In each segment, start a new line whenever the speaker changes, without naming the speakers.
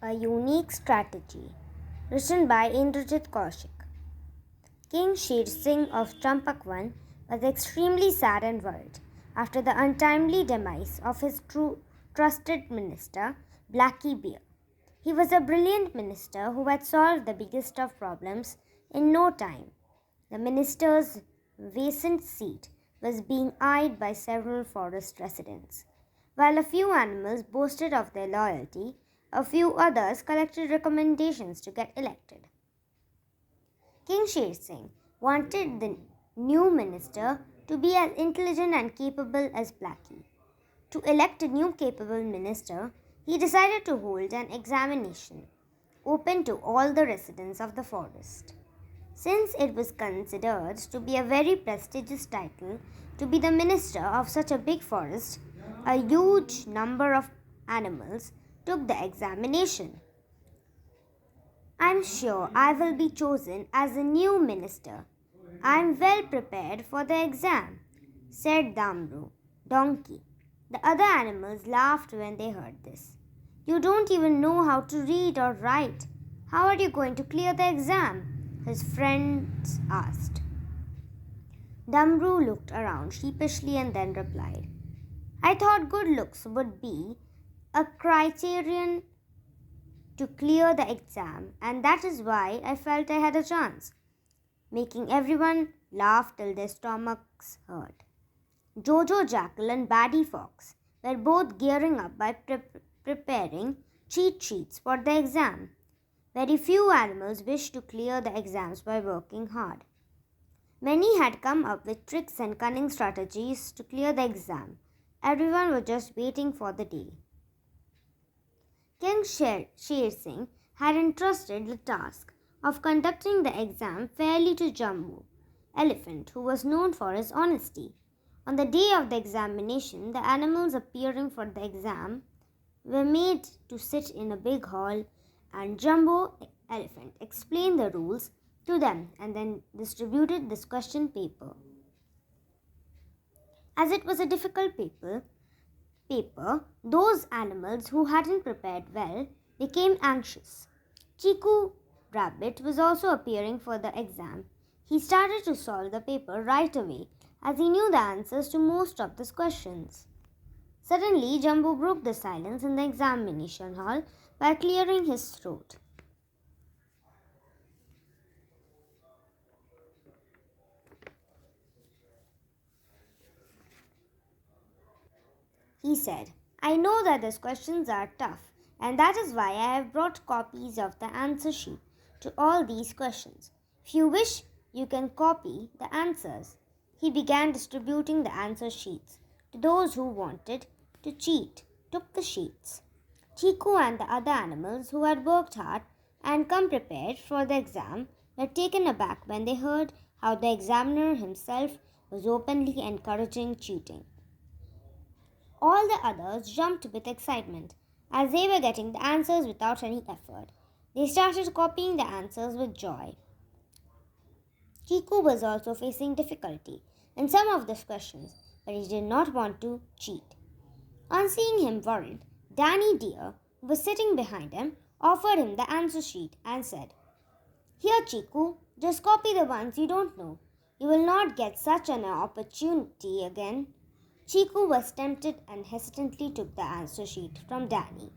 A Unique Strategy, written by Indrajit Kaushik. King Sher Singh of Champak was extremely sad and worried after the untimely demise of his trusted minister, Blacky Bear. He was a brilliant minister who had solved the biggest of problems in no time. The minister's vacant seat was being eyed by several forest residents. While a few animals boasted of their loyalty, a few others collected recommendations to get elected. King Sher Singh wanted the new minister to be as intelligent and capable as Blacky. To elect a new capable minister, he decided to hold an examination open to all the residents of the forest. Since it was considered to be a very prestigious title to be the minister of such a big forest, a huge number of animals took the examination. I'm sure I will be chosen as a new minister. I'm well prepared for the exam, said Damru, donkey. The other animals laughed when they heard this. You don't even know how to read or write. How are you going to clear the exam? His friends asked. Damru looked around sheepishly and then replied, I thought good looks would be a criterion to clear the exam, and that is why I felt I had a chance, making everyone laugh till their stomachs hurt. Jojo Jackal and Baddy Fox were both gearing up by preparing cheat sheets for the exam. Very few animals wished to clear the exams by working hard. Many had come up with tricks and cunning strategies to clear the exam. Everyone was just waiting for the day. King Sher Singh had entrusted the task of conducting the exam fairly to Jambu, elephant, who was known for his honesty. On the day of the examination, the animals appearing for the exam were made to sit in a big hall, and Jumbo, elephant, explained the rules to them and then distributed this question paper. As it was a difficult paper, those animals who hadn't prepared well became anxious. Chiku Rabbit was also appearing for the exam. He started to solve the paper right away as he knew the answers to most of the questions. Suddenly, Jumbo broke the silence in the examination hall by clearing his throat. He said, I know that these questions are tough, and that is why I have brought copies of the answer sheet to all these questions. If you wish, you can copy the answers. He began distributing the answer sheets to those who wanted to cheat, took the sheets. Chiku and the other animals who had worked hard and come prepared for the exam were taken aback when they heard how the examiner himself was openly encouraging cheating. All the others jumped with excitement as they were getting the answers without any effort. They started copying the answers with joy. Chiku was also facing difficulty in some of the questions, but he did not want to cheat. On seeing him worried, Danny Deer, who was sitting behind him, offered him the answer sheet and said, Here, Chiku, just copy the ones you don't know. You will not get such an opportunity again. Chiku was tempted and hesitantly took the answer sheet from Danny.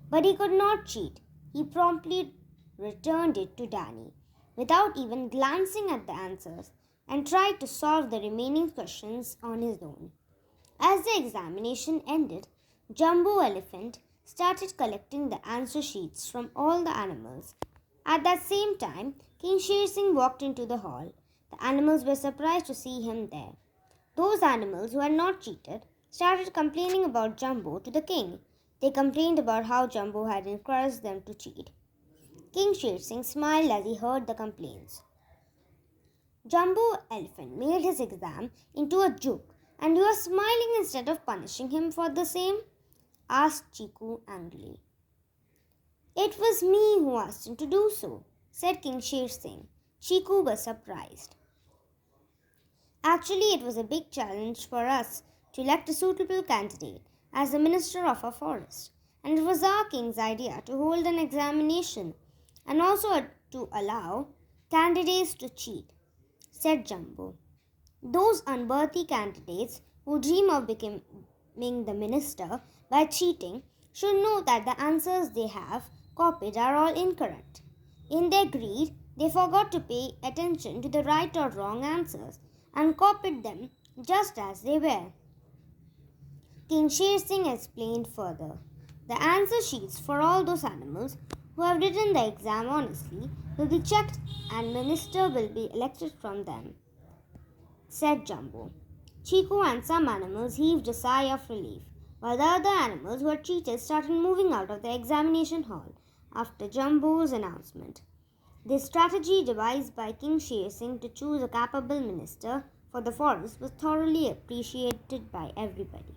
But he could not cheat. He promptly returned it to Danny without even glancing at the answers and tried to solve the remaining questions on his own. As the examination ended, Jumbo Elephant started collecting the answer sheets from all the animals. At that same time, King Sher Singh walked into the hall. The animals were surprised to see him there. Those animals who had not cheated started complaining about Jumbo to the king. They complained about how Jumbo had encouraged them to cheat. King Sher Singh smiled as he heard the complaints. Jumbo Elephant made his exam into a joke, and you are smiling instead of punishing him for the same? Asked Chiku angrily. It was me who asked him to do so, said King Sher Singh. Chiku was surprised. Actually, it was a big challenge for us to elect a suitable candidate as the minister of our forest, and it was our king's idea to hold an examination and also to allow candidates to cheat, said Jumbo. Those unworthy candidates who dream of becoming the minister by cheating should know that the answers they have copied are all incorrect. In their greed, they forgot to pay attention to the right or wrong answers and copied them just as they were. King Sher Singh explained further. The answer sheets for all those animals who have written the exam honestly will be checked and minister will be elected from them, said Jumbo. Chico and some animals heaved a sigh of relief, while the other animals who had cheated started moving out of the examination hall after Jumbo's announcement. This strategy devised by King Sher Singh to choose a capable minister for the forest was thoroughly appreciated by everybody.